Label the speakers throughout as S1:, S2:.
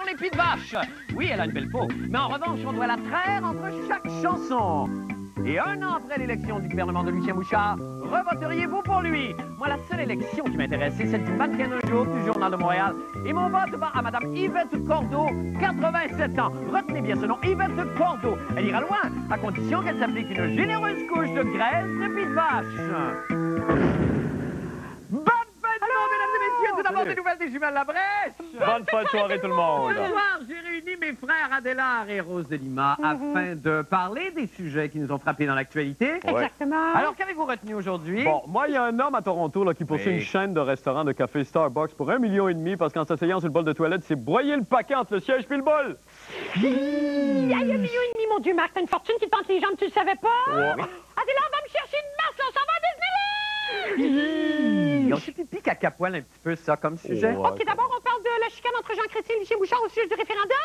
S1: les pieds de vache. Oui, elle a une belle peau, mais en revanche, on doit la traire entre chaque chanson. Et un an après l'élection du gouvernement de Lucien Bouchard, revoteriez-vous pour lui? Moi, la seule élection qui m'intéresse, c'est celle du mannequin un jour du Journal de Montréal. Et mon vote va à Mme Yvette Cordeau, 87 ans. Retenez bien ce nom, Yvette Cordeau. Elle ira loin, à condition qu'elle s'applique une généreuse couche de graisse de pied de vache. Tout d'abord, des nouvelles des jumelles La Brèche.
S2: Bonne fin de soirée, tout le monde.
S1: Ce soir, j'ai réuni mes frères Adélard et Rose de Lima afin de parler des sujets qui nous ont frappés dans l'actualité.
S3: Exactement.
S1: Alors, qu'avez-vous retenu aujourd'hui?
S2: Bon, moi, il y a un homme à Toronto là, qui poursuit une chaîne de restaurants de café Starbucks pour 1,5 million parce qu'en s'asseyant sur le bol de toilette, il s'est broyé le paquet entre le siège et le bol.
S3: Aïe, 1,5 million, mon Dieu, Marc, t'as une fortune qui te pente les jambes, tu le savais pas?
S2: Ouais.
S3: Adélard, va me chercher une masse, on s'en va à Disneyland!
S1: On s'est pipi caca poil un petit peu, ça, comme sujet.
S2: Ouais.
S3: OK, d'abord, on parle de la chicane entre Jean Chrétien et Lucien Bouchard au sujet du référendum?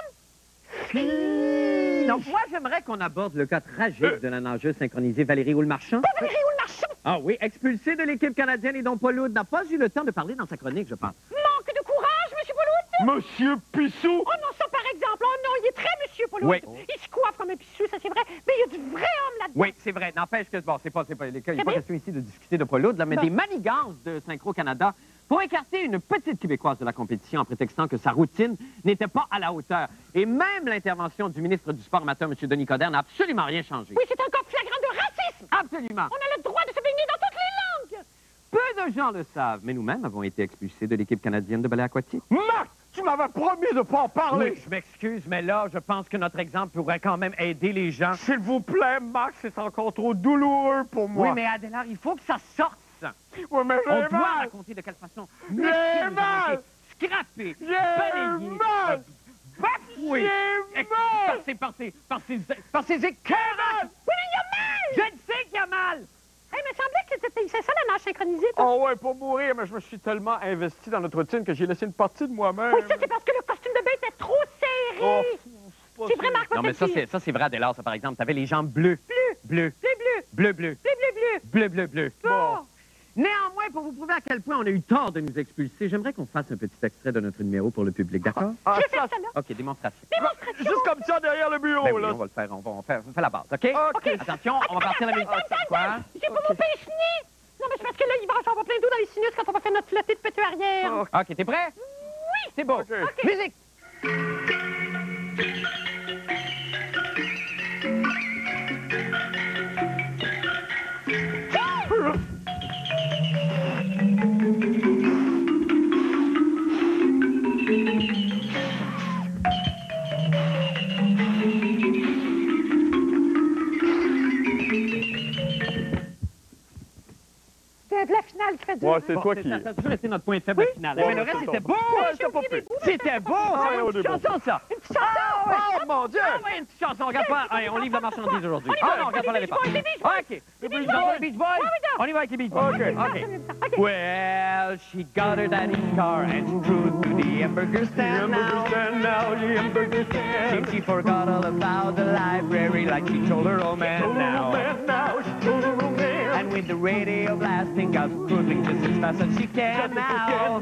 S1: Donc, moi, j'aimerais qu'on aborde le cas tragique de la nageuse synchronisée Valérie Houle-Marchand.
S3: Valérie Houle-Marchand!
S1: Ah oui, expulsée de l'équipe canadienne et dont Paul Oud n'a pas eu le temps de parler dans sa chronique, je pense.
S3: Manque de courage, monsieur Pauloud!
S2: Monsieur Pissou!
S3: Oh non, ça par exemple. Oh non, il est très monsieur Pauloud.
S1: Oui.
S3: Il se coiffe comme un pissou, ça c'est vrai. Mais il y a du vrai homme là-dedans.
S1: Oui, c'est vrai. N'empêche que, bon, c'est pas les cas. Il n'est pas question ici de discuter de Paul Oud, là, mais des manigances de Synchro-Canada pour écarter une petite Québécoise de la compétition en prétextant que sa routine n'était pas à la hauteur. Et même l'intervention du ministre du Sport amateur, M. Denis Coderre, n'a absolument rien changé.
S3: Oui, c'est un cas flagrant de racisme.
S1: Absolument.
S3: On a le droit de se baigner dans toutes les langues.
S1: Peu de gens le savent, mais nous-mêmes avons été expulsés de l'équipe canadienne de ballet aquatique.
S2: Marc, tu m'avais promis de pas en parler.
S1: Oui, je m'excuse, mais là, je pense que notre exemple pourrait quand même aider les gens.
S2: S'il vous plaît, Marc, c'est encore trop douloureux pour moi.
S1: Oui, mais Adélard, il faut que ça sorte, ça.
S2: Oui, mais
S1: On
S2: j'ai
S1: doit
S2: mal.
S1: raconter de quelle façon.
S2: J'ai
S1: Messieurs,
S2: mal.
S1: Scraper,
S2: J'ai
S1: balayer,
S2: mal.
S1: bafouer,
S2: J'ai mal.
S1: par ses écœurs.
S3: Oui, mais il y a mal.
S1: Je le sais qu'il y a mal.
S3: Il me semblait que c'est ça la nage synchronisée. toi.
S2: Oh ouais, pour mourir, mais je me suis tellement investi dans notre routine que j'ai laissé une partie de moi-même.
S3: Oui, ça c'est parce que le costume de bain était trop serré.
S2: Oh,
S3: C'est vrai, Marc,
S1: Non, mais ça, c'est vrai, Adélard, ça, par exemple. T'avais les jambes bleues. Bleu.
S3: Bleu, bleu,
S1: Bleu.
S3: bleu, bleu, bleu.
S1: Bleu.
S3: Bon.
S1: Néanmoins, pour vous prouver à quel point on a eu tort de nous expulser, j'aimerais qu'on fasse un petit extrait de notre numéro pour le public, d'accord?
S2: Ah,
S3: Je vais faire
S2: ça,
S3: ça là.
S1: OK, démonstration.
S2: juste comme ça derrière le bureau,
S1: Ben oui,
S2: là.
S1: on va le faire, on fait la base, OK?
S2: OK.
S1: Attention, on va partir la musique. Quoi?
S3: J'ai pas mon pince-nez. Non, mais c'est parce que là, il va en avoir plein d'eau dans les sinus quand on va faire notre flottée de péteux arrière.
S2: Oh.
S1: OK, t'es prêt? Oui! C'est beau.
S2: OK.
S1: Musique!
S3: C'est la finale qui fait dur.
S2: Ouais, c'est toi qui...
S1: Ça a toujours été notre point de faible final.
S2: Ouais,
S1: Mais le
S2: ouais,
S1: reste,
S2: c'est
S1: c'était
S2: ça.
S1: beau!
S2: Ouais, c'était pas pire.
S1: C'était beau!
S2: Ah,
S1: Ça,
S2: ouais,
S1: une
S2: on est
S1: petite
S2: bon.
S1: chanson, ça!
S3: Une petite chanson.
S2: Oh, mon Dieu!
S1: Ah oui, une petite chanson, regarde pas. Allez, on livre la marchandise aujourd'hui.
S3: On y va,
S1: Ah non, regarde pas la
S3: les
S1: dépense.
S3: Beach Boys, les Beach Boys.
S1: OK.
S2: Les Beach
S1: Dans
S2: Boys.
S1: les Beach Boys?
S3: oui, donc.
S1: On y va avec les Beach Boys.
S2: OK.
S3: OK.
S1: Well, she got her daddy's car and she drove to the hamburger stand now. Think she forgot all about the library like she told her old man now. And with the radio blasting out, cruising just as fast as she can now.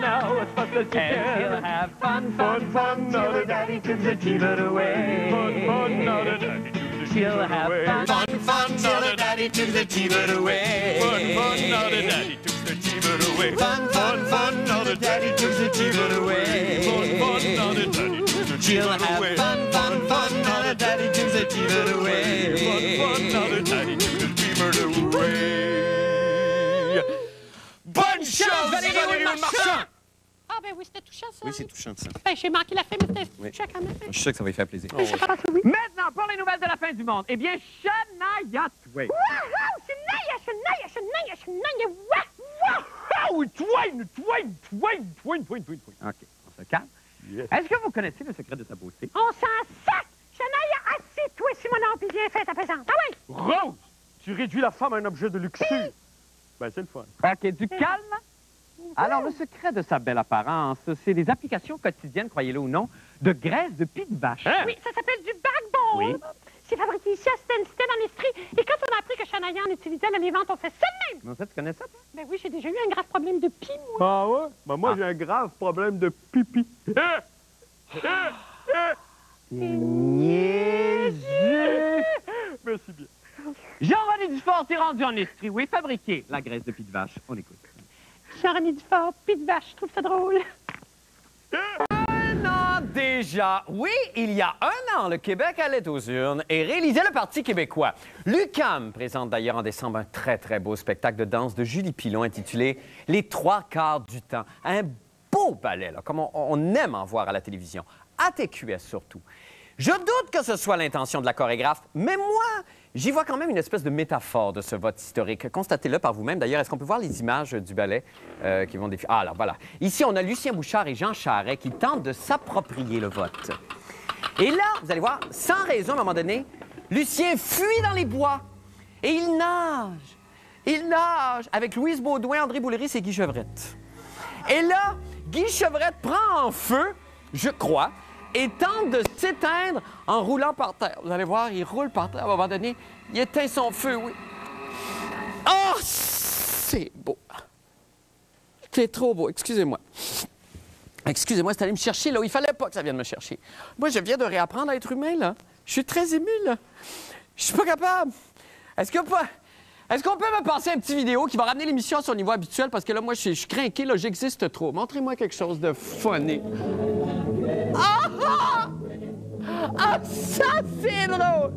S1: And she'll have fun. Till her daddy turns the TV away. She'll have fun. Till her daddy turns the TV away. Fun. Till the daddy turns the TV away. She'll have fun. Till her daddy turns the TV away. Bonne chance, Valérie Marchand!
S3: Ah, ben oui, c'était touchant, ça.
S4: Oui, c'est touchant, ça.
S3: Ben, j'ai manqué la fin, mais c'était
S4: Oui.
S3: touchant quand même.
S4: Je suis sûr que ça va lui faire plaisir.
S3: Je pense que oui.
S1: Maintenant, pour les nouvelles de la fin du monde, eh bien, Shania Twain.
S3: Wouhou! Shania!
S1: Wouhou! Twain. OK, on se calme.
S2: Yes.
S1: Est-ce que vous connaissez le secret de sa beauté?
S3: On s'en sac! Shania, assieds-toi, Simonon, puis viens faire ta présente. Ah oui!
S2: Rose, tu réduis la femme à un objet de luxure. Ben, c'est le fun.
S1: OK, du calme. Alors, le secret de sa belle apparence, c'est les applications quotidiennes, croyez-le ou non, de graisse de pied de vache.
S3: Oui, ça s'appelle du backbone.
S1: Oui.
S3: C'est fabriqué ici à Stansted en Estrie. Et quand on a appris que Shania en utilisait, là, les ventes ont fait ça de même.
S1: Non, ça, tu connais ça, toi?
S3: Ben oui, j'ai déjà eu un grave problème de pie, moi.
S2: Ah ouais? Ben, moi, j'ai un grave problème de pipi. Niaiseux! Merci bien.
S1: Jean-René Dufort s'est rendu en Estrie où est fabriquée la graisse de pied de vache. On écoute.
S3: Jean-René Dufort, pis de vache, je trouve ça drôle.
S1: Un an déjà, oui, il y a un an, le Québec allait aux urnes et réalisait le Parti québécois. L'UQAM présente d'ailleurs en décembre un très, très beau spectacle de danse de Julie Pilon intitulé « Les trois quarts du temps ». Un beau ballet, là, comme on aime en voir à la télévision, à TQS surtout. Je doute que ce soit l'intention de la chorégraphe, mais moi, j'y vois quand même une espèce de métaphore de ce vote historique. Constatez-le par vous-même. D'ailleurs, est-ce qu'on peut voir les images du ballet qui vont défiler? Ah, alors voilà. Ici, on a Lucien Bouchard et Jean Charest qui tentent de s'approprier le vote. Et là, vous allez voir, sans raison, à un moment donné, Lucien fuit dans les bois et il nage. Il nage avec Louise Baudouin, André Bouléris et Guy Chevrette. Et là, Guy Chevrette prend en feu, je crois, et tente de s'éteindre en roulant par terre. Vous allez voir, il roule par terre. À un moment donné, il éteint son feu, oui. Oh, c'est beau. C'est trop beau. Excusez-moi. Excusez-moi, c'est allé me chercher là où il fallait pas que ça vienne me chercher. Moi, je viens de réapprendre à être humain, là. Je suis très ému, là. Je suis pas capable. Est-ce qu'on peut me passer un petit vidéo qui va ramener l'émission à son niveau habituel? Parce que là, moi, je suis craqué, là, j'existe trop. Montrez-moi quelque chose de funny. Ah! Ah, ça, c'est drôle!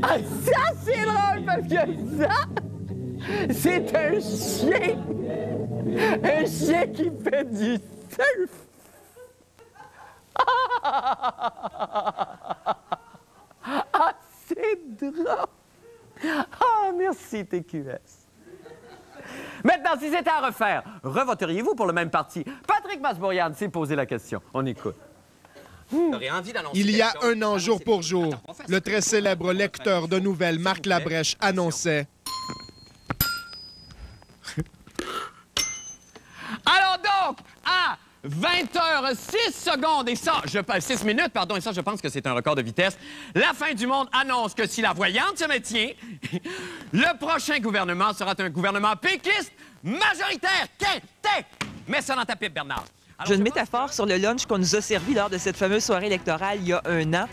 S1: Ah, ça, c'est drôle, parce que ça, c'est un chien! Un chien qui fait du surf! Ah, c'est drôle! Ah, merci, TQS. Maintenant, si c'était à refaire, revoteriez-vous pour le même parti? Patrick Masbourian s'est posé la question. On écoute.
S4: Il y a un an, jour pour jour, le très célèbre lecteur de nouvelles Marc Labrèche annonçait...
S1: Alors donc, à 20h06 et ça, 6 minutes, pardon, et ça, je pense que c'est un record de vitesse, la fin du monde annonce que si la voyante se maintient, le prochain gouvernement sera un gouvernement péquiste majoritaire. Mets ça dans ta pipe, Bernard.
S5: J'ai une métaphore sur le lunch qu'on nous a servi lors de cette fameuse soirée électorale il y a un an.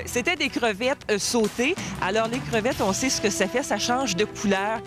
S5: C'était des crevettes sautées. Alors, les crevettes, on sait ce que ça fait. Ça change de couleur